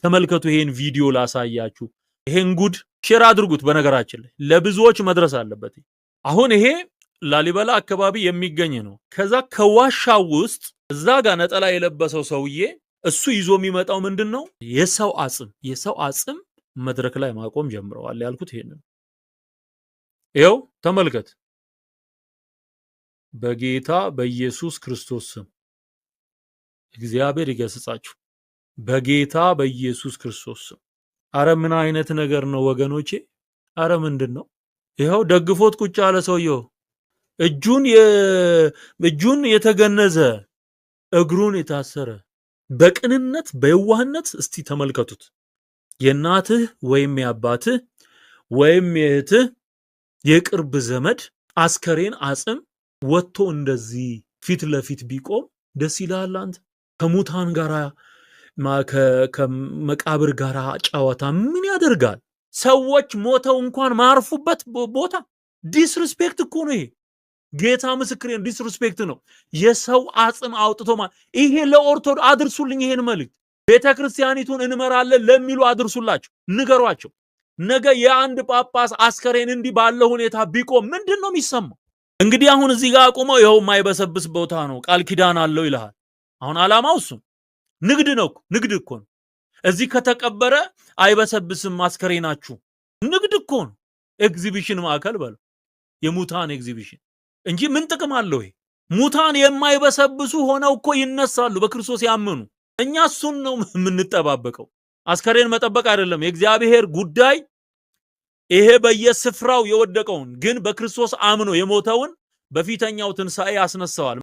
ተመልከቱ ይሄን ቪዲዮ ላሳያችሁ። ይሄን ጉድ ሼር አድርጉት። በነገራችን ላይ ለብዙዎች መድረስ አለበት። አሁን ይሄ ላሊበላ አካባቢ የሚገኝ ነው። ከዛ ከዋሻው ውስጥ እዛ ጋር ነጠላ የለበሰው ሰውዬ እሱ ይዞ የሚመጣው ምንድነው? የሰው አጽም መድረክ ላይ ማቆም ጀምረዋል ያልኩት ይሄንን። ይኸው ተመልከት። በጌታ በኢየሱስ ክርስቶስ ስም እግዚአብሔር ይገስጻችሁ። በጌታ በኢየሱስ ክርስቶስ ስም። አረ ምን አይነት ነገር ነው ወገኖቼ? አረ ምንድነው? ይኸው ደግፎት ቁጭ ያለ ሰውየው እጁን የተገነዘ እግሩን የታሰረ በቅንነት በየዋህነት እስቲ ተመልከቱት። የእናትህ ወይም የአባትህ ወይም የእህትህ የቅርብ ዘመድ አስከሬን አጽም ወጥቶ እንደዚህ ፊት ለፊት ቢቆም ደስ ይላል? አንተ ከሙታን ጋራ ከመቃብር ጋራ ጨዋታ ምን ያደርጋል? ሰዎች ሞተው እንኳን ማርፉበት ቦታ ዲስሪስፔክት እኮ ነው ይሄ። ጌታ ምስክሬን ዲስሪስፔክት ነው። የሰው አጽም አውጥቶ ይሄ ለኦርቶዶክስ አድርሱልኝ። ይሄን መልእክት ቤተክርስቲያኒቱን እንመራለን ለሚሉ አድርሱላቸው፣ ንገሯቸው። ነገ የአንድ ጳጳስ አስከሬን እንዲህ ባለ ሁኔታ ቢቆም ምንድነው የሚሰማው? እንግዲህ አሁን እዚህ ጋር አቁመው ይኸው የማይበሰብስ ቦታ ነው ቃል ኪዳን አለው ይልሃል። አሁን አላማው እሱ ንግድ ነው። ንግድ እኮ ነው። እዚህ ከተቀበረ አይበሰብስም አስከሬናችሁ። ንግድ እኮ ነው። ኤግዚቢሽን ማዕከል በለው፣ የሙታን ኤግዚቢሽን እንጂ ምን ጥቅም አለው? ይሄ ሙታን የማይበሰብሱ ሆነው እኮ ይነሳሉ በክርስቶስ ያመኑ። እኛ እሱን ነው የምንጠባበቀው። አስከሬን መጠበቅ አይደለም የእግዚአብሔር ጉዳይ። ይሄ በየስፍራው የወደቀውን ግን በክርስቶስ አምኖ የሞተውን በፊተኛው ትንሣኤ ያስነሳዋል።